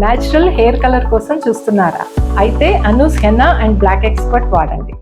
Natural hair colour కోసం చూస్తున్నారా? అయితే Anoos henna and black expert వాడండి.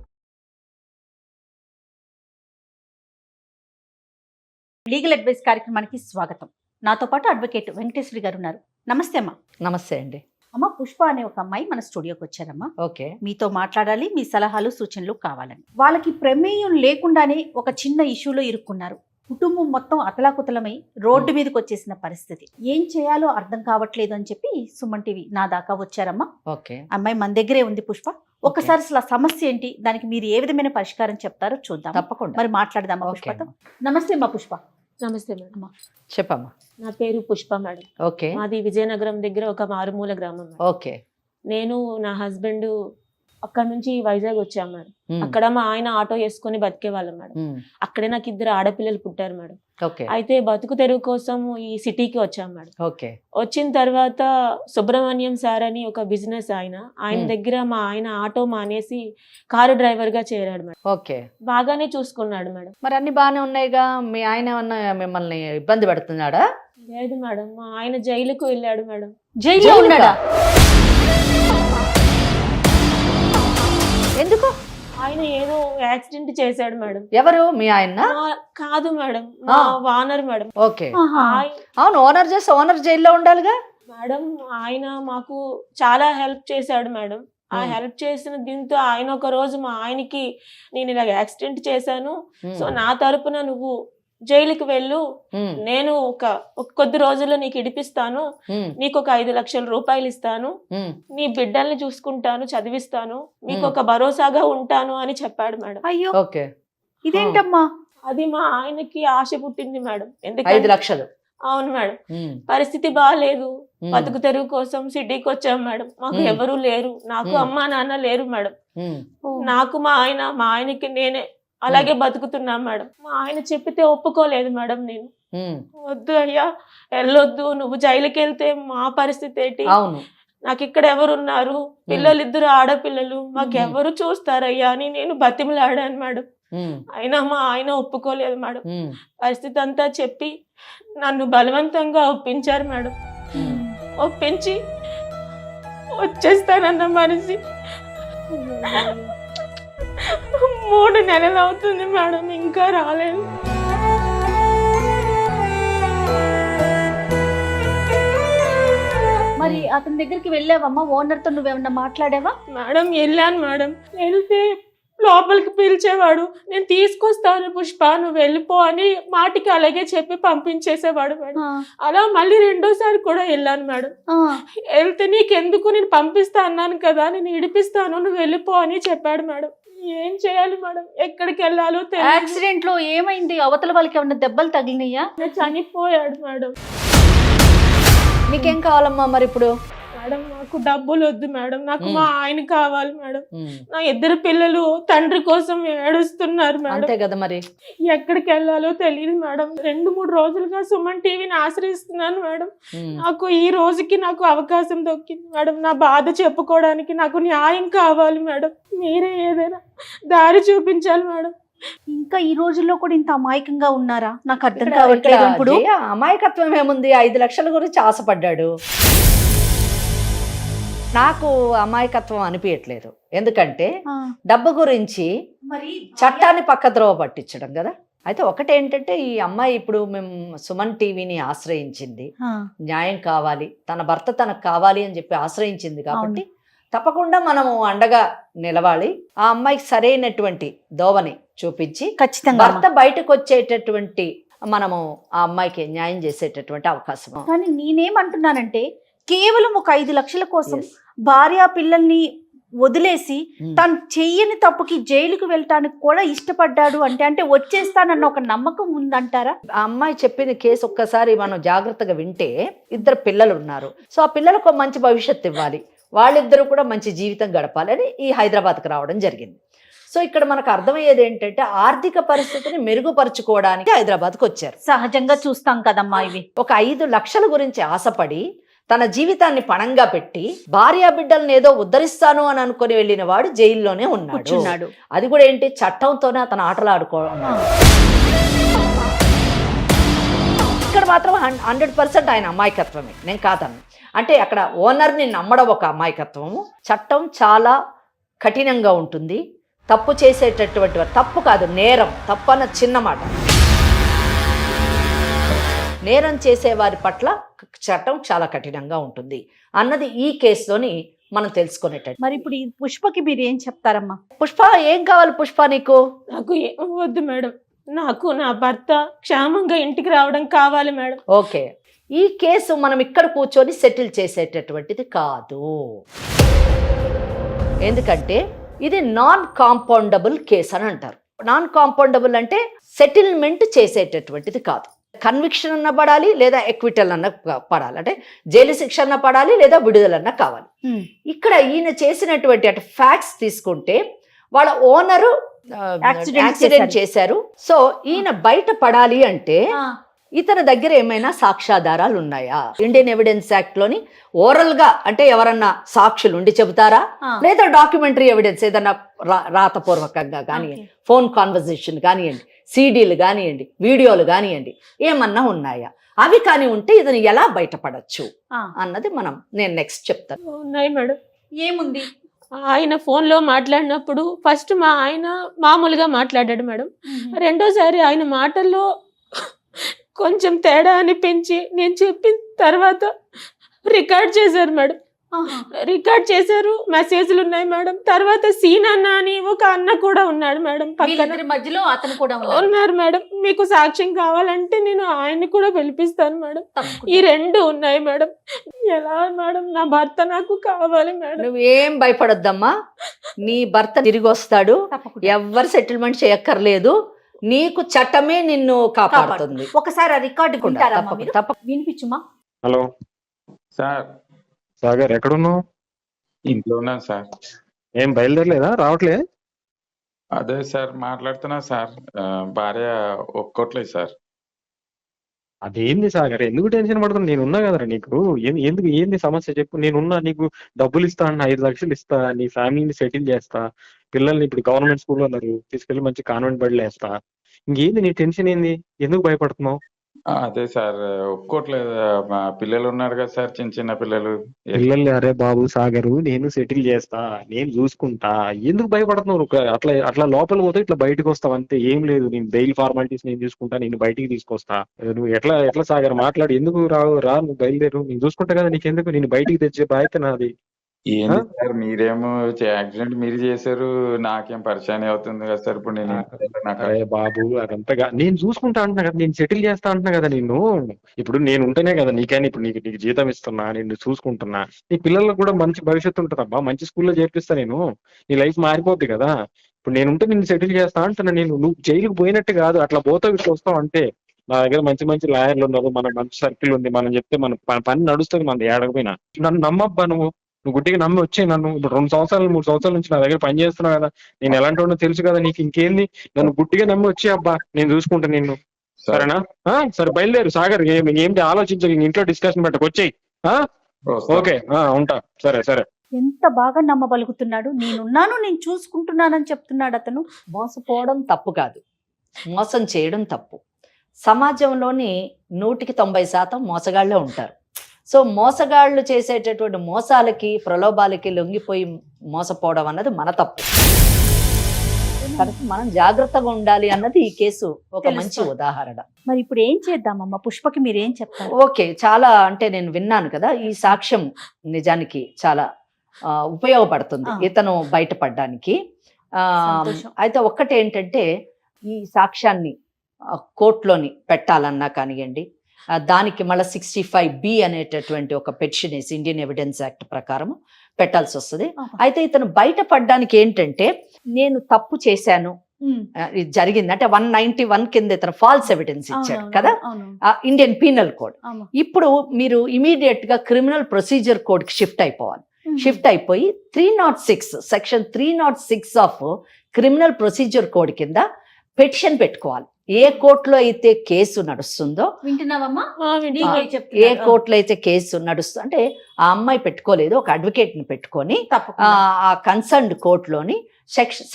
లీగల్ అడ్వైస్ కార్యక్రమానికి స్వాగతం. నాతో పాటు అడ్వకేట్ వెంకటేశ్వరి గారు ఉన్నారు. నమస్తే అమ్మా. నమస్తే అండి. అమ్మ, పుష్ప అనే ఒక అమ్మాయి మన స్టూడియోకి వచ్చారమ్మా. ఓకే. మీతో మాట్లాడాలి, మీ సలహాలు సూచనలు కావాలని. వాళ్ళకి ప్రమేయం లేకుండానే ఒక చిన్న ఇష్యూలో ఇరుక్కున్నారు. కుటుంబం మొత్తం అతలాకుతలమై రోడ్డు మీదకి వచ్చేసిన పరిస్థితి. ఏం చేయాలో అర్థం కావట్లేదు అని చెప్పి సుమన్ టీవీ నా దాకా వచ్చారమ్మా. ఓకే. అమ్మాయి మన దగ్గరే ఉంది పుష్ప. ఒక్కసారి అసలు ఆ సమస్య ఏంటి, దానికి మీరు ఏ విధమైన పరిష్కారం చెప్తారో చూద్దాం. తప్పకుండా. మరి మాట్లాడదామా పుష్పతో? నమస్తే అమ్మా పుష్ప. నమస్తే మేడం. చెప్పమ్మా. నా పేరు పుష్ప మేడం. ఓకే. మాది విజయనగరం దగ్గర ఒక మారుమూల గ్రామం మేడం. ఓకే. నేను నా హస్బెండ్ అక్కడ నుంచి వైజాగ్ వచ్చాం మేడం. అక్కడ మా ఆయన ఆటో వేసుకొని బతికే వాళ్ళం మేడం. అక్కడే నాకు 2 ఆడపిల్లలు పుట్టారు మేడం. ఓకే. అయితే బతుకు తెరువు కోసం ఈ సిటీకి వచ్చాం మేడం. ఓకే. వచ్చిన తర్వాత సుబ్రహ్మణ్యం సార్ అని ఒక బిజినెస్ ఆయన దగ్గర మా ఆయన ఆటో మానేసి కారు డ్రైవర్ గా చేరాడు మేడం. ఓకే. బాగానే చూసుకున్నాడు మేడం. మరి అన్ని బాగానే ఉన్నాయిగా. మీ ఆయన ఏమన్నా మిమ్మల్ని ఇబ్బంది పెడుతున్నాడా? లేదు మేడం, మా ఆయన జైలుకు వెళ్ళాడు మేడం. జైల్లో ఉన్నాడా? ఎందుకు? ఆయన ఏదో యాక్సిడెంట్ చేశాడు మేడం. ఎవరు? మీ ఆయన? కాదు మేడం, మా వానర్ మేడం. ఓకే. అవును, ఓనర్ చేసి ఓనర్ జైల్లో ఉండాలిగా మేడం. ఆయన మాకు చాలా హెల్ప్ చేశాడు మేడం. ఆ హెల్ప్ చేసిన దీంతో ఆయన ఒక రోజు మా ఆయనకి నేను ఇలా యాక్సిడెంట్ చేశాను, సో నా తరపున నువ్వు జైలుకి వెళ్ళు, నేను ఒక కొద్ది రోజుల్లో నీకు ఇడిపిస్తాను, నీకు ఒక 5 లక్షల రూపాయలు ఇస్తాను, నీ బిడ్డల్ని చూసుకుంటాను, చదివిస్తాను, మీకు ఒక భరోసాగా ఉంటాను అని చెప్పాడు మేడం. అయ్యో, ఓకే. ఇదేంటమ్మా? అది మా ఆయనకి ఆశ పుట్టింది మేడం. 5 లక్షలు? అవును మేడం. పరిస్థితి బాగాలేదు, బతుకు తెరువు కోసం సిటీకి వచ్చాం మేడం. మాకు ఎవరు లేరు, నాకు అమ్మా నాన్న లేరు మేడం. నాకు మా ఆయనకి నేనే అలాగే బతుకుతున్నాం మేడం. మా ఆయన చెప్పితే ఒప్పుకోలేదు మేడం. నేను వద్దు అయ్యా, వెళ్ళొద్దు, నువ్వు జైలుకి వెళ్తే మా పరిస్థితి ఏంటి, నాకు ఇక్కడ ఎవరున్నారు, పిల్లలు 2 ఆడపిల్లలు, మాకెవరు చూస్తారయ్యా అని నేను బతిమలాడాను మేడం. అయినా మా ఆయన ఒప్పుకోలేదు మేడం. పరిస్థితి అంతా చెప్పి నన్ను బలవంతంగా ఒప్పించారు మేడం. ఒప్పించి వచ్చేస్తానన్న మనిషి 3 నెలలు అవుతుంది మేడం, ఇంకా రాలేదు. మరి అతని దగ్గరికి వెళ్ళావమ్మా? ఓనర్ తో నువ్వేమన్నా మాట్లాడావా? మేడం వెళ్ళాను మేడం. వెళ్తే లోపలికి పిలిచేవాడు, నేను తీసుకొస్తాను పుష్ప, నువ్వు వెళ్ళిపో అని మాటికి అలాగే చెప్పి పంపించేసేవాడు మేడం. అలా మళ్ళీ 2వ సారి కూడా వెళ్ళాను మేడం. వెళ్తే నీకెందుకు, నేను పంపిస్తా అన్నాను కదా, నేను ఇడిపిస్తాను, నువ్వు వెళ్ళిపో అని చెప్పాడు మేడం. ఏం చేయాలి మేడం, ఎక్కడికి వెళ్ళాలో తెలియదు. యాక్సిడెంట్ లో ఏమైంది? అవతల వాళ్ళకి ఏమన్నా దెబ్బలు తగిలినాయా? చనిపోయాడు మేడం. నీకేం కావాలమ్మా మరి ఇప్పుడు? మేడం నాకు డబ్బులు వద్దు మేడం, నాకు మా ఆయన కావాలి మేడం. నా 2 పిల్లలు తండ్రి కోసం ఏడుస్తున్నారు మేడం. అంతే కదా మరి. ఎక్కడికి వెళ్ళాలో తెలియదు మేడం. 2-3 రోజులుగా సుమన్ టీవీని ఆశ్రయిస్తున్నాను మేడం. నాకు ఈ రోజుకి నాకు అవకాశం దొక్కింది మేడం. నా బాధ చెప్పుకోవడానికి నాకు న్యాయం కావాలి మేడం. మీరే ఏదైనా దారి చూపించాలి మేడం. ఇంకా ఈ రోజుల్లో కూడా ఇంత అమాయకంగా ఉన్నారా? నాకు అర్థం కావట్లేదు. ఇప్పుడు అమాయకత్వం ఏముంది? 5 లక్షల గురించి ఆశపడ్డాడు. నాకు అమాయకత్వం అనిపించట్లేదు. ఎందుకంటే డబ్బు గురించి చట్టాన్ని పక్కద్రోవ పట్టించడం కదా. అయితే ఒకటేంటంటే, ఈ అమ్మాయి ఇప్పుడు మేము సుమన్ టీవీని ఆశ్రయించింది, న్యాయం కావాలి, తన భర్త తనకు కావాలి అని చెప్పి ఆశ్రయించింది కాబట్టి తప్పకుండా మనము అండగా నిలవాలి. ఆ అమ్మాయికి సరైనటువంటి దోవని చూపించి ఖచ్చితంగా భర్త బయటకు వచ్చేటటువంటి మనము ఆ అమ్మాయికి న్యాయం చేసేటటువంటి అవకాశం. కానీ నేనేమంటున్నానంటే, కేవలం ఒక 5 లక్షల కోసం భార్య పిల్లల్ని వదిలేసి తను చెయ్యని తప్పుకి జైలుకు వెళ్ళటానికి కూడా ఇష్టపడ్డాడు అంటే వచ్చేస్తానన్న ఒక నమ్మకం ఉందంటారా? ఆ అమ్మాయి చెప్పిన కేసు ఒక్కసారి మనం జాగ్రత్తగా వింటే, 2 పిల్లలు ఉన్నారు. సో ఆ పిల్లలకు మంచి భవిష్యత్తు ఇవ్వాలి, వాళ్ళిద్దరూ కూడా మంచి జీవితం గడపాలని ఈ హైదరాబాద్కి రావడం జరిగింది. సో ఇక్కడ మనకు అర్థమయ్యేది ఏంటంటే, ఆర్థిక పరిస్థితిని మెరుగుపరుచుకోవడానికి హైదరాబాద్కి వచ్చారు. సహజంగా చూస్తాం కదమ్మా. ఇవి ఒక 5 లక్షల గురించి ఆశపడి తన జీవితాన్ని పణంగా పెట్టి భార్యా బిడ్డలను ఏదో ఉద్ధరిస్తాను అని అనుకుని వెళ్ళిన వాడు జైల్లోనే ఉన్నాడు. అది కూడా ఏంటి, చట్టంతోనే అతను ఆటలు ఆడుకున్నాడు. ఇక్కడ మాత్రం 100% ఆయన అమాయకత్వమే, నేను కాదను. అంటే అక్కడ ఓనర్ని నమ్మడం ఒక అమాయకత్వము. చట్టం చాలా కఠినంగా ఉంటుంది. తప్పు చేసేటటువంటి తప్పు కాదు, నేరం. తప్పు అన్న చిన్న మాట. నేరం చేసేవారి పట్ల చట్టం చాలా కఠినంగా ఉంటుంది అన్నది ఈ కేసులోని మనం తెలుసుకునేటట్టు. మరి ఇప్పుడు ఈ పుష్పకి మీరు ఏం చెప్తారమ్మా? పుష్ప, ఏం కావాలి పుష్ప నీకు? నాకు ఏం వద్దు మేడం, నాకు నా భర్త క్షేమంగా ఇంటికి రావడం కావాలి మేడం. ఓకే, ఈ కేసు మనం ఇక్కడ కూర్చొని సెటిల్ చేసేటటువంటిది కాదు. ఎందుకంటే ఇది నాన్ కాంపౌండబుల్ కేసు అని అంటారు. నాన్ కాంపౌండబుల్ అంటే సెటిల్మెంట్ చేసేటటువంటిది కాదు. కన్విక్షన్ అన్న పడాలి, లేదా ఎక్విటల్ అన్న పడాలి. అంటే జైలు శిక్ష అన్న పడాలి, లేదా విడుదలన్న కావాలి. ఇక్కడ ఈయన చేసినటువంటి అంటే ఫ్యాక్ట్స్ తీసుకుంటే వాళ్ళ ఓనరు యాక్సిడెంట్ చేశారు. సో ఈయన బయట పడాలి అంటే ఇతని దగ్గర ఏమైనా సాక్ష్యాధారాలు ఉన్నాయా? ఇండియన్ ఎవిడెన్స్ యాక్ట్ లోని ఓరల్ గా అంటే ఎవరన్నా సాక్షులు ఉండి చెబుతారా, లేదా డాక్యుమెంటరీ ఎవిడెన్స్ ఏదన్నా రాతపూర్వకంగా కానివ్వండి, ఫోన్ కాన్వర్జేషన్ కానివ్వండి, సీడీలు కానివ్వండి, వీడియోలు కానివ్వండి, ఏమన్నా ఉన్నాయా? అవి కానీ ఉంటే ఇతను ఎలా బయటపడచ్చు అన్నది నేను నెక్స్ట్ చెప్తాను. ఉన్నాయి మేడం. ఏముంది? ఆయన ఫోన్ లో మాట్లాడినప్పుడు ఫస్ట్ మా ఆయన మామూలుగా మాట్లాడాడు మేడం. రెండోసారి ఆయన మాటల్లో కొంచెం తేడా అనిపించి నేను చెప్పిన తర్వాత రికార్డ్ చేశారు మేడం. రికార్డ్ చేశారు, మెసేజ్లు ఉన్నాయి మేడం. తర్వాత సీన్ అన్న అని ఒక అన్న కూడా ఉన్నాడు మేడం పక్కన, మధ్యలో అతను కూడా ఉన్నారు మేడం. మీకు సాక్ష్యం కావాలంటే నేను ఆయన్ని కూడా పిలిపిస్తాను మేడం. ఈ రెండు ఉన్నాయి మేడం. ఎలా మేడం? నా భర్త నాకు కావాలి మేడం. నువ్వేం భయపడొద్దమ్మా, నీ భర్త తిరిగి వస్తాడు. ఎవ్వరు సెటిల్మెంట్ చేయక్కర్లేదు. నీకు చట్టమే నిన్ను కాపాడుతుంది. ఒకసారి ఆ రికార్డు వినిపించుమా? హలో సార్, సాగర్, ఎక్కడున్నావు? ఇంట్లో ఉన్నాను సార్. ఏం బయలుదేరలేదా? రావట్లే? అదే సార్ మాట్లాడుతున్నా సార్. భార్య ఒప్పుకోట్లేదు సార్. అదేంది సాగర్, ఎందుకు టెన్షన్ పడుతున్నా? నేనున్నా కదరా నీకు. ఎందుకు, ఏంది సమస్య చెప్పు. నేనున్నా, నీకు డబ్బులు ఇస్తా అన్న, 5 లక్షలు ఇస్తా, నీ ఫ్యామిలీని సెటిల్ చేస్తా, పిల్లల్ని ఇప్పుడు గవర్నమెంట్ స్కూల్లో ఉన్నారు, తీసుకెళ్లి మంచి కాన్వెంట్ బడిలో వేస్తా. ఇంకేంది నీ టెన్షన్ ఏంది? ఎందుకు భయపడుతున్నావు? అదే సార్ ఒప్పుకోట్లేదు. మా పిల్లలు ఉన్నారు కదా సార్, చిన్న చిన్న పిల్లలు. పిల్లల్ని, అరే బాబు సాగరు, నేను సెటిల్ చేస్తా, నేను చూసుకుంటా, ఎందుకు భయపడుతున్నావు? అట్లా అట్లా లోపల పోతే ఇట్లా బయటకు వస్తావు అంతే, ఏం లేదు. నేను బెయిల్ ఫార్మాలిటీస్ నేను చూసుకుంటా, నేను బయటికి తీసుకొస్తా. నువ్వు ఎట్లా సాగర్ మాట్లాడు, ఎందుకు రా, నువ్వు బయలుదేరు, నేను చూసుకుంటా కదా, నీకెందుకు? నేను బయటికి తెచ్చే బాధ్యత నాది. ఏంది సార్, మీరేమో యాక్సిడెంట్ మీరు చేశారు, నాకేం పరిచయం అవుతుంది కదా సార్. ఇప్పుడు నేను అరే బాబు, అదంతగా నేను చూసుకుంటా అంటున్నా కదా, నేను సెటిల్ చేస్తా అంటున్నా కదా. నేను ఇప్పుడు నేను ఉంటేనే కదా నీకని ఇప్పుడు నీకు జీతం ఇస్తున్నా, నేను చూసుకుంటున్నా. నీ పిల్లలకు కూడా మంచి భవిష్యత్తు ఉంటుంది అబ్బా, మంచి స్కూల్లో చేర్పిస్తా నేను, నీ లైఫ్ మారిపోద్ది కదా. ఇప్పుడు నేను ఉంటే నిన్ను సెటిల్ చేస్తా అంటున్నా. నువ్వు జైలుకు పోయినట్టు కాదు, అట్లా పోతావు ఇట్లా వస్తావు అంటే. నా దగ్గర మంచి మంచి లాయర్లు ఉన్నారు, మన మంచి సర్కిల్ ఉంది, మనం చెప్తే మన పని నడుస్తుంది, మన ఏడకపోయినా. నన్ను నమ్మబ్బా, నువ్వు గుడ్డిగా నమ్మి వచ్చాయి నన్ను. ఇప్పుడు 2 సంవత్సరాలు 3 సంవత్సరాల నుంచి నా దగ్గర పని చేస్తున్నావు కదా, నేను ఎలాంటి వాడినో తెలుసు కదా నీకు. ఇంకేంది, నన్ను గుడ్డిగా నమ్మి వచ్చే అబ్బా, నేను చూసుకుంటా నిన్ను. సరేనా? సరే బయలుదేరు సాగర్, ఏంటి ఆలోచించు, ఇంట్లో డిస్కషన్ పెట్టకు, వచ్చేయి. ఓకే, ఉంటా. సరే సరే. ఎంత బాగా నమ్మబలుగుతున్నాడు. నేనున్నాను, నేను చూసుకుంటున్నానని చెప్తున్నాడు అతను. మోసపోవడం తప్పు కాదు, మోసం చేయడం తప్పు. సమాజంలోని 100% మోసగాళ్లే ఉంటారు. సో మోసగాళ్ళు చేసేటటువంటి మోసాలకి, ప్రలోభాలకి లొంగిపోయి మోసపోవడం అన్నది మన తప్పు. కాబట్టి మనం జాగ్రత్తగా ఉండాలి అన్నది ఈ కేసు ఒక మంచి ఉదాహరణ. మరి ఇప్పుడు ఏం చేద్దామమ్మా? పుష్పకి మీరు ఏం చెప్తారు? ఓకే, చాలా అంటే నేను విన్నాను కదా, ఈ సాక్ష్యం నిజానికి చాలా ఉపయోగపడుతుంది ఇతను బయటపడడానికి. అయితే ఒక్కటి ఏంటంటే, ఈ సాక్ష్యాన్ని కోర్టులోని పెట్టాలన్నా కానివ్వండి, దానికి మళ్ళీ 65B అనేటటువంటి ఒక పెటిషన్ వేసి ఇండియన్ ఎవిడెన్స్ యాక్ట్ ప్రకారం పెట్టాల్సి వస్తుంది. అయితే ఇతను బయటపడడానికి ఏంటంటే, నేను తప్పు చేశాను, ఇది జరిగింది అంటే 191 కింద ఇతను ఫాల్స్ ఎవిడెన్స్ ఇచ్చాడు కదా, ఇండియన్ పీనల్ కోడ్. ఇప్పుడు మీరు ఇమీడియట్ గా క్రిమినల్ ప్రొసీజర్ కోడ్ కి షిఫ్ట్ అయిపోవాలి. షిఫ్ట్ అయిపోయి 306 section 306 of criminal procedure code కింద పిటిషన్ పెట్టుకోవాలి. ఏ కోర్టులో అయితే కేసు నడుస్తుందో, వింటున్నావమ్మా? ఏ కోర్టులో అయితే కేసు నడుస్తుందో, అంటే ఆ అమ్మాయి పెట్టుకోలేదు, ఒక అడ్వకేట్ ని పెట్టుకొని ఆ కన్సర్న్డ్ కోర్టులోని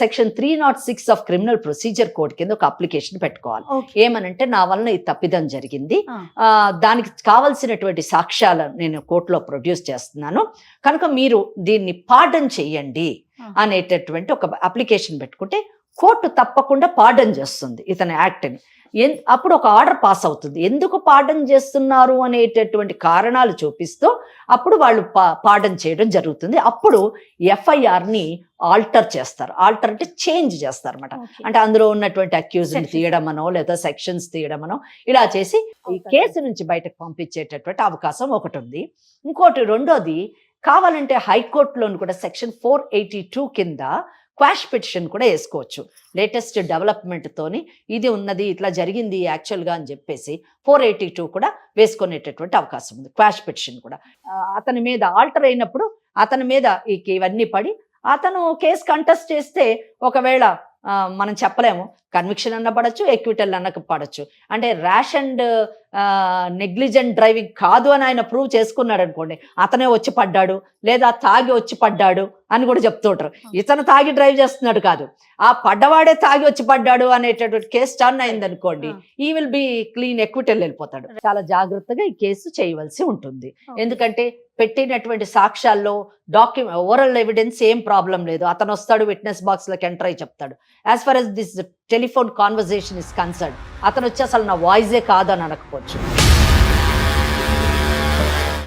section 306 of criminal procedure code కింద ఒక అప్లికేషన్ పెట్టుకోవాలి. ఏమనంటే నా వలన ఈ తప్పిదం జరిగింది, దానికి కావలసినటువంటి సాక్ష్యాలు నేను కోర్టులో ప్రొడ్యూస్ చేస్తున్నాను, కనుక మీరు దీన్ని పార్డన్ చెయ్యండి అనేటటువంటి ఒక అప్లికేషన్ పెట్టుకుంటే కోర్టు తప్పకుండా పార్డన్ చేస్తుంది ఇతని యాక్ట్ని. అప్పుడు ఒక ఆర్డర్ పాస్ అవుతుంది. ఎందుకు పార్డన్ చేస్తున్నారు అనేటటువంటి కారణాలు చూపిస్తూ అప్పుడు వాళ్ళు పార్డన్ చేయడం జరుగుతుంది. అప్పుడు ఎఫ్ఐఆర్ని ఆల్టర్ చేస్తారు. ఆల్టర్ అంటే చేంజ్ చేస్తారు అనమాట. అంటే అందులో ఉన్నటువంటి అక్యూజ్ని తీయడమనో లేదా సెక్షన్స్ తీయడమనో ఇలా చేసి ఈ కేసు నుంచి బయటకు పంపించేటటువంటి అవకాశం ఒకటి ఉంది. ఇంకోటి రెండోది, కావాలంటే హైకోర్టులోని కూడా సెక్షన్ 482 కింద క్వాష్ పిటిషన్ కూడా వేసుకోవచ్చు. లేటెస్ట్ డెవలప్మెంట్ తోని ఇది ఉన్నది, ఇట్లా జరిగింది యాక్చువల్గా అని చెప్పేసి 482 కూడా వేసుకునేటటువంటి అవకాశం ఉంది. క్వాష్ పిటిషన్ కూడా అతని మీద ఆల్టర్ అయినప్పుడు అతని మీద ఇవన్నీ పడి అతను కేసు కంటెస్ట్ చేస్తే ఒకవేళ మనం చెప్పలేము, కన్విక్షన్ అన్న పడచ్చు, ఎక్విటల్ అన్నకు పడచ్చు. అంటే ర్యాష్ అండ్ నెగ్లిజెంట్ డ్రైవింగ్ కాదు అని ఆయన ప్రూవ్ చేసుకున్నాడు అనుకోండి, అతనే వచ్చి పడ్డాడు లేదా తాగి వచ్చి పడ్డాడు అని కూడా చెప్తుంటారు. ఇతను తాగి డ్రైవ్ చేస్తున్నాడు కాదు, ఆ పడ్డవాడే తాగి వచ్చి పడ్డాడు అనేటటువంటి కేసు టర్న్ అయింది అనుకోండి, ఈ విల్ బి క్లీన్, ఎక్విటల్ వెళ్ళిపోతాడు. చాలా జాగ్రత్తగా ఈ కేసు చేయవలసి ఉంటుంది. ఎందుకంటే పెట్టినటువంటి సాక్ష్యాల్లో ఓరల్ ఎవిడెన్స్ ఏం ప్రాబ్లం లేదు. అతను వస్తాడు, విట్నెస్ బాక్స్ లోకి ఎంటర్ అయి చెప్తాడు. As far as this telephone conversation is concern, అతను వచ్చి అసలు నా వాయిసే కాదు అని అనకపోవచ్చు,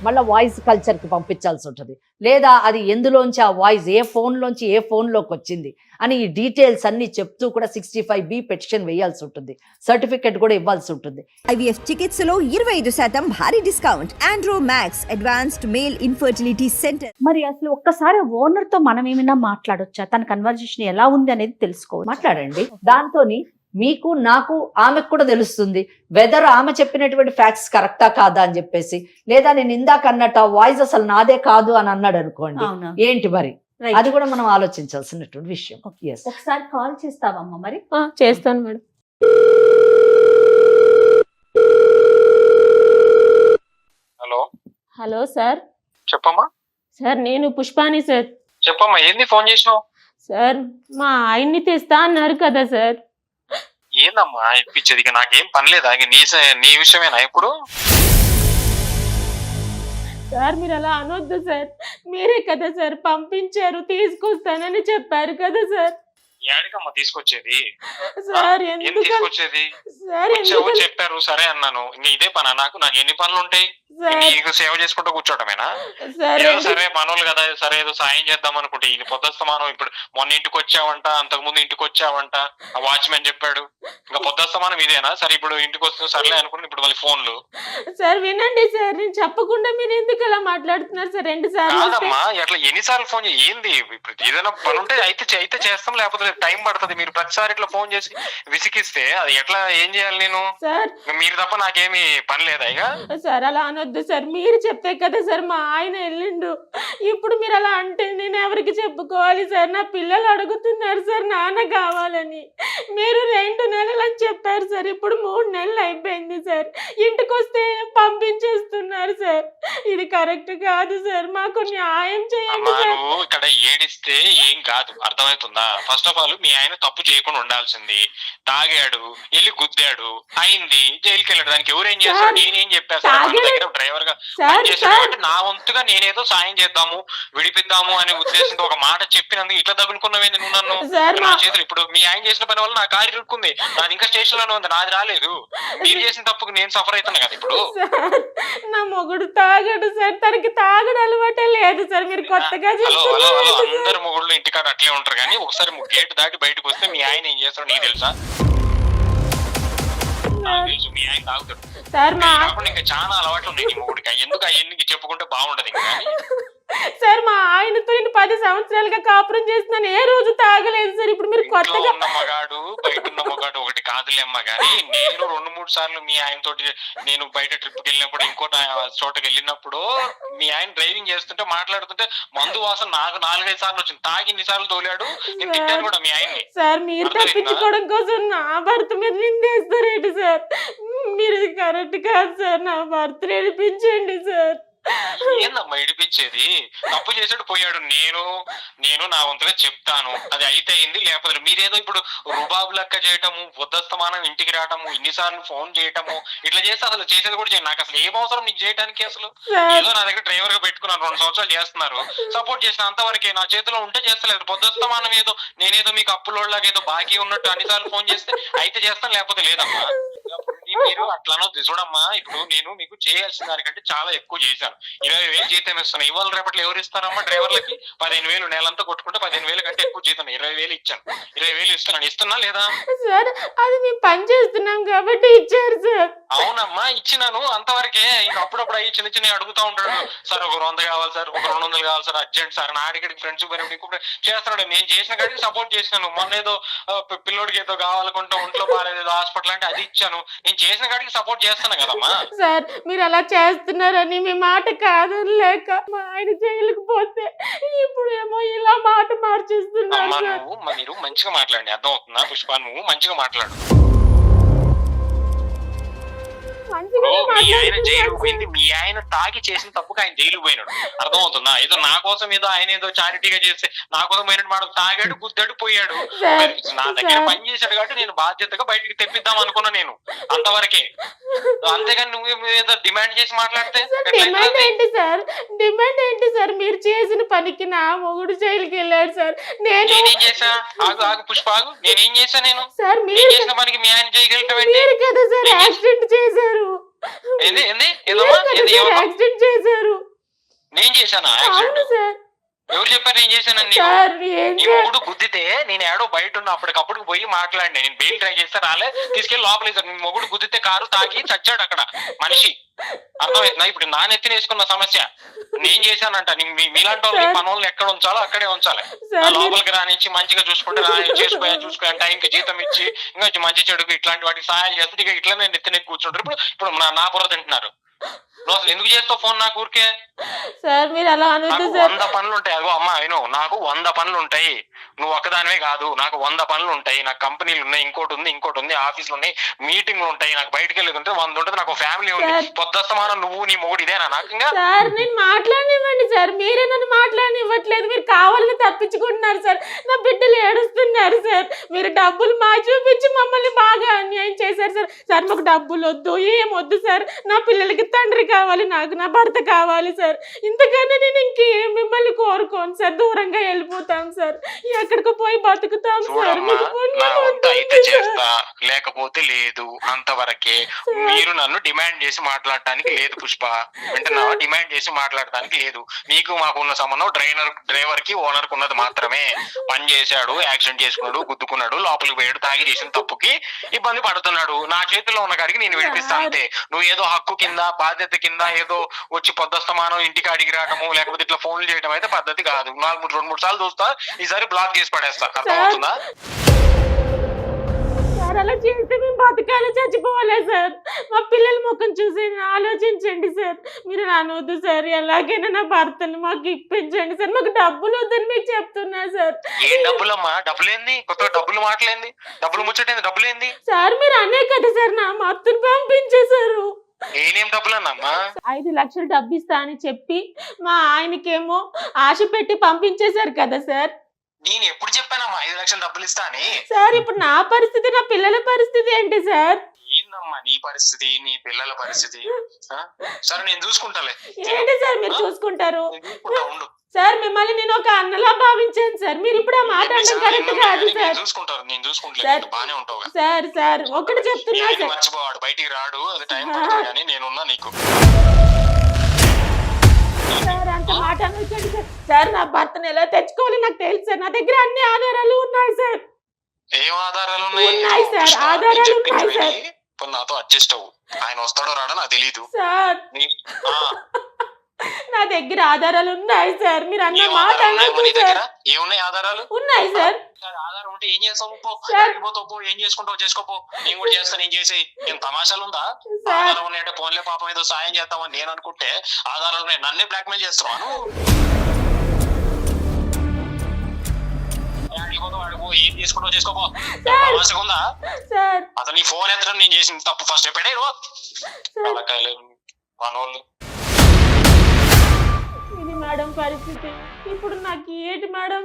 మళ్ళీ వాయిస్ కల్చర్కి పంపించాల్సి ఉంటుంది. లేదా అది ఎందులోంచి ఆ వాయిస్ ఏ ఫోన్లోంచి ఏ ఫోన్లోకి వచ్చింది అని ఈ డీటెయిల్స్ అన్ని చెప్తూ కూడా 65B పిటిషన్ వేయాల్సి ఉంటుంది. సర్టిఫికెట్ కూడా ఇవ్వాల్సి ఉంటుంది. IVF చికిత్సలో 25% భారీ discount. Andro max advanced male infertility centre. మరి అసలు ఒక్కసారి ఓనర్ తో మనం ఏమైనా మాట్లాడొచ్చా? తన కన్వర్జేషన్ ఎలా ఉంది అనేది తెలుసుకోవాలి. మాట్లాడండి. దాంతోని మీకు నాకు ఆమెకు కూడా తెలుస్తుంది వెదర్ ఆమె చెప్పినటువంటి ఫ్యాక్ట్స్ కరెక్టా కాదా అని చెప్పేసి. లేదా నేను ఇందాక అన్నట్టు ఆ వాయిస్ అసలు నాదే కాదు అని అన్నాడు అనుకోండి, ఏంటి మరి, అది కూడా మనం ఆలోచించాల్సినటువంటి విషయం. ఒకసారి కాల్ చేస్తావమ్మా? మరి చేస్తాను మేడం. Hello hello sir. చెప్పమ్మా. సార్ నేను పుష్పాని సార్. చెప్పమ్మా, ఏంది ఫోన్ చేసినావు? సార్ మా ఆయన్ని తెస్తా అన్నారు కదా సార్. ఏందమ్మా ఇప్పించేది? ఇక నాకేం పని లేదా? నీ విషయమేనా ఇప్పుడు? సార్ మీరు అలా అనొద్దు సార్, మీరే కదా సార్ పంపించారు, తీసుకొస్తానని చెప్పారు కదా సార్. ఏడికమ్మా తీసుకొచ్చేది? సార్ ఏం తీసుకొచ్చేది? చెప్పారు సరే అన్నాను. ఇదే పనా నాకు? నాకు ఎన్ని పనులు ఉంటాయి? నీకు సేవ చేసుకుంటూ కూర్చోటమేనా? ఏదో సరే మనోళ్ళు కదా, సరే ఏదో సాయం చేద్దాం అనుకుంటే ఇది పొద్దుస్తమానం. ఇప్పుడు మొన్న ఇంటికి వచ్చావంట, అంతకు ముందు ఇంటికి వచ్చావంట, ఆ వాచ్మెన్ చెప్పాడు. ఇంకా పొద్దుస్తమానం ఇదేనా? సరే ఇప్పుడు ఇంటికి వస్తుంది సర్లే అనుకుంటే ఇప్పుడు మళ్ళీ ఫోన్లు. సార్ వినండి సార్, నేను చెప్పకుండా మీరు ఎందుకు అలా మాట్లాడుతున్నారు సార్? 2 సార్లు కాదమ్మా, అట్లా ఎన్నిసార్లు ఫోన్ ఏంది? ఇప్పుడు ఏదైనా పని ఉంటే అయితే చేస్తాం, లేకపోతే టైం పడుతుంది. మీరు ప్రతిసారి ఇట్లా ఫోన్ చేసి విసిగిస్తే అది ఎట్లా, ఏం చేయాలి నేను? సార్ మీరు తప్ప నాకేమి పని లేదా ఇక? సార్ అలా అనొద్దు సార్, మీరు చెప్తే కదా సార్ మా ఆయన వెళ్ళిండు. ఇప్పుడు మీరు అలా అంటే నేను ఎవరికి చెప్పుకోవాలి సార్? నా పిల్లలు అడుగుతున్నారు సార్ నాన్న కావాలని. మీరు 2 నెలలు అని చెప్పారు సార్, ఇప్పుడు 3 నెలలు అయిపోయింది సార్. ఇంటికి వస్తే పంపించేస్తున్నారు సార్. ఇది కరెక్ట్ కాదు సార్, మాకు న్యాయం చేయండి సార్. ఇక్కడ ఏడిస్తే ఏం కాదు, అర్థమవుతుందా? ఫస్ట్ ఆఫ్ ఆల్ మీ ఆయన తప్పు చేయకుండా ఉండాల్సింది. తాగాడు, వెళ్ళి గుద్దాడు, అయింది, జైలుకి వెళ్ళాడు. దానికి ఎవరేం చేస్తాడు? నేనేం చెప్పాను? డ్రైవర్ గా చేశాడు. నా వంతుగా నేనేదో సాయం చేద్దాము, విడిపిద్దాము అనే ఉద్దేశంతో ఒక మాట చెప్పినందుకు ఇట్లా తగులుకున్నావేంది నువ్వు నన్ను? నా చేతులు ఇప్పుడు మీ ఆయన చేసిన పని వల్ల నా కారు ఇరుక్కుంది, నాది ఇంకా స్టేషన్ లోనే ఉంది, నాది రాలేదు. మీరు చేసిన తప్పుకు నేను సఫర్ అవుతున్నా కదా ఇప్పుడు. నా మొగుడు తాగాడు సార్, తనకి తాగడం అలవాటే లేదు సార్. మీరు కొత్తగా అందరు మొగుళ్ళు ఇంటికాడ అట్లే ఉంటారు, కానీ ఒకసారి గేట్ దాటి బయటకు వస్తే మీ ఆయన ఏం చేస్తాడు నీకు తెలుసా? మీ ఆయన తాగుతాడు సార్. ఇంకా చాలా అలవాట్లు ఉన్నాయి నీ మొగుడికి, ఎందుకు అవన్నీ చెప్పుకుంటే బాగుంటది ఇంకా. సార్ మా ఆయనతో నేను 10 సంవత్సరాలుగా కాపురం చేస్తున్నాను, ఏ రోజు తాగలేదు సార్. ఇప్పుడు మీరు కొత్తగా ఉన్న మగాడు బయట ఉన్న మగాడు ఒకటి కాదు కాదులేమ్మా గానీ నేను 2-3 సార్లు మీ ఆయన తోటి నేను బయట ట్రిప్ కి వెళ్ళినప్పుడు ఇంకోటి చోటకి వెళ్ళినప్పుడు మీ ఆయన డ్రైవింగ్ చేస్తుంటే మాట్లాడుతుంటే మందు వాసన నాకు 4-5 సార్లు వచ్చింది. తాగి ఇన్ని సార్లు తోలాడు, నేను తిట్టాను కూడా మీ ఆయన్ని. సార్ మీరు తప్పించుకోవడం కోసం నా భర్త మీద నిందేస్తారేంటి సార్? మీరు కరెక్ట్ కాదు సార్, నా భర్త నేర్పించండి సార్. ఏందమ్మా ఇడిపించేది? తప్పు చేసాడు పోయాడు, నేను నా వంతుగా చెప్తాను, అది అయితే అయింది లేకపోతే మీరేదో ఇప్పుడు రుబాబు లెక్క చేయటము, బుద్ధస్తమానం ఇంటికి రావటము, ఇన్నిసార్లు ఫోన్ చేయటము, ఇట్లా చేస్తే అసలు చేసేది కూడా చేయండి. నాకు అసలు ఏం అవసరం నీకు చేయడానికి? అసలు ఏదో నా దగ్గర డ్రైవర్ గా పెట్టుకున్నాను, 2 సంవత్సరాలు చేస్తున్నారు, సపోర్ట్ చేసిన అంతవరకే. నా చేతిలో ఉంటే చేస్తలేదు. బుద్ధస్తమానం ఏదో నేనేదో మీకు అప్పులోళ్ళగా ఏదో బాకీ ఉన్నట్టు అన్నిసార్లు ఫోన్ చేస్తే అయితే చేస్తాను లేకపోతే లేదమ్మా. మీరు అట్లానో చూడమ్మా, ఇప్పుడు నేను మీకు చేయాల్సిన దానికంటే చాలా ఎక్కువ చేశాను. 20,000 జీతం ఇస్తాను. ఇవాళ రేపట్లో ఎవరు ఇస్తారమ్మా డ్రైవర్లకి? 15,000 నెలంతా కొట్టుకుంటే 15,000 కంటే ఎక్కువ జీతం. 20,000 ఇచ్చాను, 20,000 ఇస్తున్నాను. ఇస్తున్నా లేదా? సార్ అది మేము పని చేస్తున్నాం కాబట్టి ఇచ్చారు సార్. అవునమ్మా ఇచ్చినాను, అంతవరకే. ఇక అప్పుడప్పుడు అయ్యి చిన్న చిన్న అడుగుతా ఉంటాడు, సార్ ఒక 100 కావాలి సార్, ఒక 200 కావాలి సార్, అర్జెంట్ సార్. నా అడిగిడికి ఫ్రెండ్స్ పోయినప్పుడు చేస్తున్నాడు. నేను చేసిన కాడికి సపోర్ట్ చేసినాను. మొన్న ఏదో పిల్లోడికి ఏదో కావాలనుకుంటే ఒంట్లో బాగాలేదు, ఏదో హాస్పిటల్ అంటే అది ఇచ్చాను. నేను చేసిన కాడికి సపోర్ట్ చేస్తాను కదమ్మా. సార్ మీరు అలా చేస్తున్నారని మీ మాట కాదనలేక మా ఆయన జైలుకు పోతే ఇప్పుడు ఏమో ఇలా మాట మార్చేస్తున్నారు అమ్మా సార్. మీరు మంచిగా మాట్లాడండి, అర్థం అవుతుందా పుష్ప? నువ్వు మంచిగా మాట్లాడు. మంచిగా మీ ఆయన జైలు మాట్లాడుతున్నారు పోయింది, మీ ఆయన తాగి చేసిన తప్పుకు ఆయన జైలు పోయినాడు, అర్థం అవుతుందా? ఏదో నా కోసం ఏదో ఆయన ఏదో చారిటీగా చేస్తే నా కోసం పోయినట్టు మాట తాగాడు, గుద్దాడు, పోయాడు. సార్, నా దగ్గర సార్. పని చేశాడు కాబట్టి నేను బాధ్యతగా బయటికి తెప్పిద్దాం అనుకున్నా, నేను అంతవరకే. అంతేగాని నువ్వు ఏదో డిమాండ్ చేసి మాట్లాడితే సార్ ఎట్లా డిమాండ్ అవుతుంది? ఏంటి సార్? డిమాండ్ ఏంటి సార్? మీరు చేసిన పనికి నా మొగుడు జైలుకి వెళ్ళాడు సార్. నేనేం చేశా? ఆగు పుష్ప ఆగు. నేనేం చేశా? నేను సార్ నేను మీరు చేసిన పనికి మీ ఆయన జైలుకి వెళ్ళటం ఏంటి? మీరు కదా సార్ నేను- యాక్సిడెంట్ చేశారు. ఏంది ఏంది మీరు ఏదమ్మా? కదా ఏంది సార్ ఏమన్నా? యాక్సిడెంట్ చేశారు. నేను చేశానా అవును యాక్సిడెంట్? సార్. ఎవరు చెప్పారు నేను చేశానని? సార్ ఏం నీ సార్? మొగుడు గుద్దితే నేను ఏడో బయట ఉన్న అప్పటికప్పుడు పోయి మాట్లాడినా. నేను బెయిల్ ట్రై చేస్తే రాలే, తీసుకెళ్లి లోపలేసారు. నీ మొగుడు గుద్దితే కారు తాగి చచ్చాడు అక్కడ మనిషి, అర్థమవుతుందా? ఇప్పుడు నా నెత్తిన వేసుకున్న సమస్య నేను చేశానంట. మీలాంటి వాళ్ళు పని వాళ్ళు ఎక్కడ ఉంచాలో అక్కడే ఉంచాలి. సార్ మీరు- లోపలికి రానిచ్చి మంచిగా చూసుకుంటే చూసుకో టైంకి జీతం ఇచ్చి ఇంకా మంచి చెడుకు ఇట్లాంటి వాటికి సహాయం చేస్తుంటే ఇక ఇట్లా నేను నెత్తిన కూర్చుంటారు. ఇప్పుడు నా బుర్ర తింటున్నారు. నువ్వు అసలు ఎందుకు చేస్తావు ఫోన్ నాకు ఊరికే? సార్ మీరు అలా అనొద్దు నాకు సార్. 100 పనులు ఉంటాయి. అదిగో అమ్మా అయినో నాకు 100 పనులు ఉంటాయి. నువ్వు ఒక్కదానివే కాదు, నాకు 100 పనులు ఉంటాయి. నాకు కంపెనీలు ఉన్నాయి, ఇంకోటి ఉంది, ఆఫీసులు ఉన్నాయి, మీటింగ్లు ఉంటాయి. నాకు బయటకు వెళ్ళేది ఉంటే 100 ఉంటుంది. నాకు ఫ్యామిలీ ఉంది. సార్. పొద్దుస్తమానం నువ్వు నీ మొగుడు ఇదేనా నాకు? ఇంకా సార్ నేను మాట్లాడనివ్వండి సార్. మీరే నన్ను మాట్లాడనివ్వట్లేదు. మీరు కావాలని తప్పించుకుంటున్నారు సార్. నా బిడ్డలు ఏడుస్తున్నారు సార్. మీరు డబ్బులు మా చూపించి మమ్మల్ని బాగా అన్యాయం చేశారు సార్. సార్ మాకు డబ్బులు వద్దు, ఏం వద్దు సార్. నా పిల్లలకి తండ్రి కావాలి, నాకు నా భర్త కావాలి సార్. ఇంతకన్నా నేను ఇంకేం మిమ్మల్ని కోరుకోను సార్. దూరంగా వెళ్ళిపోతాం సార్, ఎక్కడికి పోయి బతుకుతాం సార్. చూడమ్మా, మీకు నా పుణ్యం వంతు అయితే ఉంటుంది సార్. చేస్తా, లేకపోతే లేదు, అంతవరకే. మీరు నన్ను డిమాండ్ చేసి మాట్లాడటానికి లేదు పుష్ప, వింటున్నావా? డిమాండ్ చేసి మాట్లాడటానికి లేదు. మీకు మాకు ఉన్న సంబంధం డ్రైవర్ కి ఓనర్ కు ఉన్నది మాత్రమే. పని చేశాడు, యాక్సిడెంట్ చేసుకున్నాడు, గుద్దుకున్నాడు, లోపలికి పోయాడు, తాగి చేసిన తప్పుకి ఇబ్బంది పడుతున్నాడు. నా చేతిలో ఉన్న కాడికి నేను విడిపిస్తా అంతే. నువ్వు ఏదో హక్కు కింద బాధ్యత కింద ఏదో వచ్చి పొద్దుస్తమానం ఇంటికి అడిగి రావడము, లేకపోతే ఇట్లా ఫోన్లు చేయడం అయితే పద్ధతి కాదు. 2-3 సార్లు చూస్తా, ఈసారి బ్లాక్ చేసి పడేస్తా, అర్థమవుతుందా? సార్ అలా చేస్తే మేము బతకాలి, చచ్చిపోవాలి సార్. మా పిల్లల ముఖం చూసి ఆలోచించండి సార్. మీరు అనవద్దు సార్. ఎలాగైనా నా భర్తను మాకు ఇప్పించండి సార్. మాకు డబ్బులు వద్దని మీకు చెప్తున్నా సార్. ఏం డబ్బులమ్మా? డబ్బులేంది? కొత్త డబ్బులు మాటలేంది? డబ్బులు ముచ్చటేంది? డబ్బులేంది? సార్ మీరు అనే కదా సార్ నా మత్తును పంపించేశారు. నేనేం డబ్బులన్నమ్మా? 5 లక్షలు డబ్బు ఇస్తా అని చెప్పి మా ఆయనకేమో ఆశ పెట్టి పంపించేశారు కదా సార్. నేను ఎప్పుడు చెప్పానమ్మా 5 లక్షలు డబ్బులు ఇస్తా అని? సార్ ఇప్పుడు నా పరిస్థితి, నా పిల్లల పరిస్థితి ఏంటి సార్? ఏందమ్మా నీ పరిస్థితి, నీ పిల్లల పరిస్థితి? సరే నేను చూసుకుంటాలే. ఏంటి సార్ మీరు చూసుకుంటారు? నేను చూసుకుంటా, ఉండు. సార్ మిమ్మల్ని నేను ఒక అన్నలా భావించాను సార్. మీరు ఇప్పుడు ఆ మాట అనడం కరెక్ట్ కాదు సార్. నేను చూసుకుంటాను, బానే ఉంటావుగా. సార్ ఒకటి చెప్తున్నా సార్. మర్చిపోవాడు, బయటికి రాడు, అది టైం పడుతుంది కానీ నేనున్నా నీకు. సార్ అంత మాట అనొచ్చండి సార్. సార్ నా భర్తను ఎలా తెచ్చుకోవాలి నాకు తెలుసు సార్. నా దగ్గర అన్ని ఆధారాలు ఉన్నాయి సార్. ఏం ఆధారాలు ఉన్నాయి సార్, పుష్ప, ఆధారాలు నేను చెప్పింది ఉన్నాయి సార్. విని ఇప్పుడు నాతో అడ్జస్ట్ అవ్వు. ఆయన వస్తాడో రాడో నాకు తెలీదు. సార్ నా దగ్గర ఆధారాలు ఉన్నాయి సార్. మీరు అన్న ఏం మాట ఆధారాలు ఉన్నాయమ్మా నీ అనొద్దు దగ్గర? సార్. ఏమున్నాయి ఆధారాలు? ఉన్నాయి సార్. ఆధారం ఉంటే ఏం చేస్తావు? పో, ఎక్కడికి పోతావు? పో, ఏం చేసుకుంటావు చేసుకోపో. నేను కూడా చేస్తాను, నేను చేసి. ఏం తమాషాలు ఉందా? ఆధారం ఉన్నాయంటే ఫోన్లే పాపం ఏదో సాయం చేద్దామని నేను అనుకుంటే ఆధారాలు ఉన్నాయి, నన్నే బ్లాక్మెయిల్ చేస్తున్నాను. ఏం చేసుకుంటావు చేసుకోపో. తమాషగా ఉందా? అసలు నీ ఫోన్ ఎత్తడం నేను చేసిన తప్పు ఫస్ట్ చెప్పాడే పనోళ్ళు. ఇది మేడం పరిస్థితి. ఇప్పుడు నాకు ఏంటి మేడం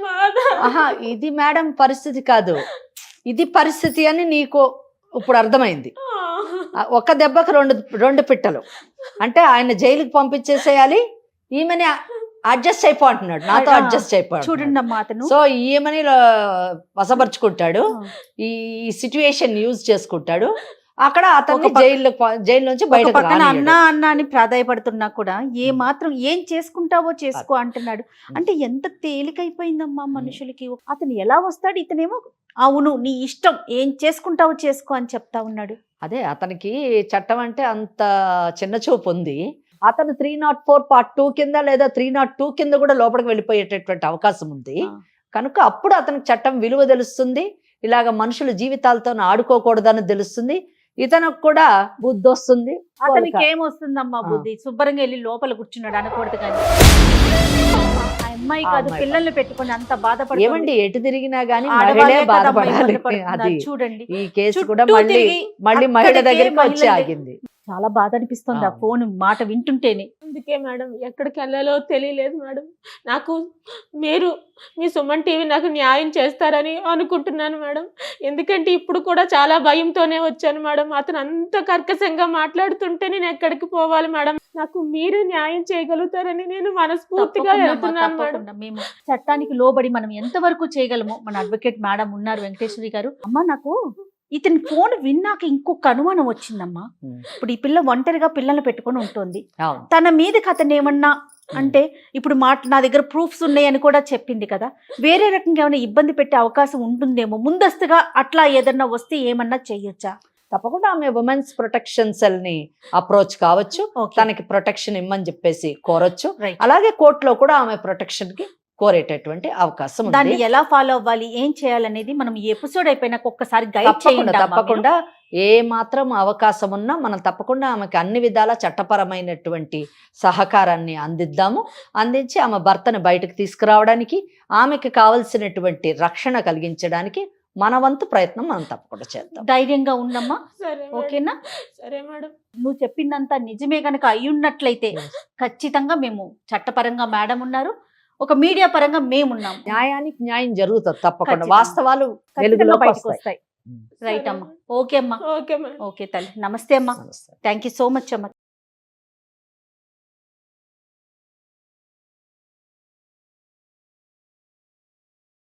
ఆహా, ఇది మేడం పరిస్థితి కాదు, ఇది పరిస్థితి అని నీకు ఇప్పుడు అర్థమైంది. ఒక దెబ్బకు రెండు పిట్టలు అంటే ఆయన జైలుకి పంపించేసేయాలి, ఈమెని అడ్జస్ట్ అయిపోతున్నాడు, నాతో అడ్జస్ట్ అయిపోయాడు. చూడండి అమ్మా, అతను సో ఈమెని వశపరుచుకుంటాడు, ఈ సిచ్యువేషన్ యూజ్ చేసుకుంటాడు. అక్కడ అతను జైలు నుంచి బయటకు పక్కన అన్నా అన్నా అని ప్రాధాయపడుతున్నా కూడా ఏ మాత్రం ఏం చేసుకుంటావో చేసుకో అంటున్నాడు. అంటే ఎంత తేలికైపోయిందమ్మా మనుషులకి. అతను ఎలా వస్తాడు, ఇతనేమో అవును నీ ఇష్టం, ఏం చేసుకుంటావో చేసుకో అని చెప్తా ఉన్నాడు. అదే అతనికి చట్టం అంటే అంత చిన్న చూపు ఉంది. అతను 304 Part 2 కింద లేదా 302 కింద కూడా లోపలికి వెళ్ళిపోయేటటువంటి అవకాశం ఉంది. కనుక అప్పుడు అతనికి చట్టం విలువ తెలుస్తుంది, ఇలాగ మనుషుల జీవితాలతో ఆడుకోకూడదని తెలుస్తుంది, ఇతనికి కూడా బుద్ధి వస్తుంది. అతనికి ఏమొస్తుందమ్మా బుద్ధి, శుభ్రంగా వెళ్ళి లోపల కూర్చున్నాడు అనకూడదు కానీ. ఆ అమ్మాయి కాదు పిల్లల్ని పెట్టుకుని అంత బాధపడి ఏమండి ఎటు తిరిగినా గానీ మహిళే బాధపడాలి. అది చూడండి, ఈ కేసు కూడా మళ్ళీ మహిళ దగ్గరికి వచ్చి ఆగింది. చాలా బాధ అనిపిస్తుంది ఆ ఫోన్ మాట వింటుంటేనే. అందుకే మేడం ఎక్కడికి వెళ్ళాలో తెలియలేదు మేడం. నాకు మీ సుమన్ టీవీ నాకు న్యాయం చేస్తారని అనుకుంటున్నాను మేడం. ఎందుకంటే ఇప్పుడు కూడా చాలా భయంతోనే వచ్చాను మేడం. అతను అంత కర్కశంగా మాట్లాడుతుంటే నేను ఎక్కడికి పోవాలి మేడం? నాకు మీరు న్యాయం చేయగలుగుతారని నేను మనస్ఫూర్తిగా వెళ్తున్నాను మేడం. మేము చట్టానికి లోబడి మనం ఎంతవరకు చేయగలమో మన అడ్వకేట్ మేడం ఉన్నారు, వెంకటేశ్వరి గారు. అమ్మా నాకు ఇతని ఫోన్ విన్నాక ఇంకొక అనుమానం వచ్చిందమ్మా. ఇప్పుడు ఈ పిల్ల ఒంటరిగా పిల్లల్ని పెట్టుకొని ఉంటుంది, తన మీదకి అతను ఏమన్నా అంటే ఇప్పుడు నా దగ్గర ప్రూఫ్స్ ఉన్నాయని కూడా చెప్పింది కదా, వేరే రకంగా ఏమైనా ఇబ్బంది పెట్టే అవకాశం ఉంటుందేమో, ముందస్తుగా అట్లా ఏదన్నా వస్తే ఏమన్నా చెయ్యొచ్చా? తప్పకుండా ఆమె ఉమెన్స్ ప్రొటెక్షన్ సెల్ ని అప్రోచ్ కావచ్చు, తనకి ప్రొటెక్షన్ ఇమ్మని చెప్పేసి కోరొచ్చు. అలాగే కోర్టులో కూడా ఆమె ప్రొటెక్షన్ కి కోరేటటువంటి అవకాశం ఉంది. దాన్ని ఎలా ఫాలో అవ్వాలి, ఏం చేయాలనేది మనం ఈ ఎపిసోడ్ అయిపోయినాక ఒక్కసారి గైడ్ చేయండి. తప్పకుండా ఏ మాత్రం అవకాశం ఉన్నా మనం తప్పకుండా ఆమెకి అన్ని విధాల చట్టపరమైనటువంటి సహకారాన్ని అందించి ఆమె భర్తను బయటకు తీసుకురావడానికి, ఆమెకి కావలసినటువంటి రక్షణ కలిగించడానికి మన వంతు ప్రయత్నం మనం తప్పకుండా చేద్దాం. ధైర్యంగా ఉండమ్మా, ఓకేనా? సరే మేడం. నువ్వు చెప్పిందంతా నిజమే కనుక అయ్యున్నట్లయితే ఖచ్చితంగా మేము చట్టపరంగా మేడం ఉన్నారు, ఒక మీడియా పరంగా మేమున్నాం, న్యాయానికి న్యాయం జరుగుతుంది తప్పకుండా, వాస్తవాలు వెలుగులో బయటకు వస్తాయి. రైట్ అమ్మా, ఓకే అమ్మా, ఓకే తల్లి, నమస్తే అమ్మా, థ్యాంక్ యూ సో మచ్ అమ్మా.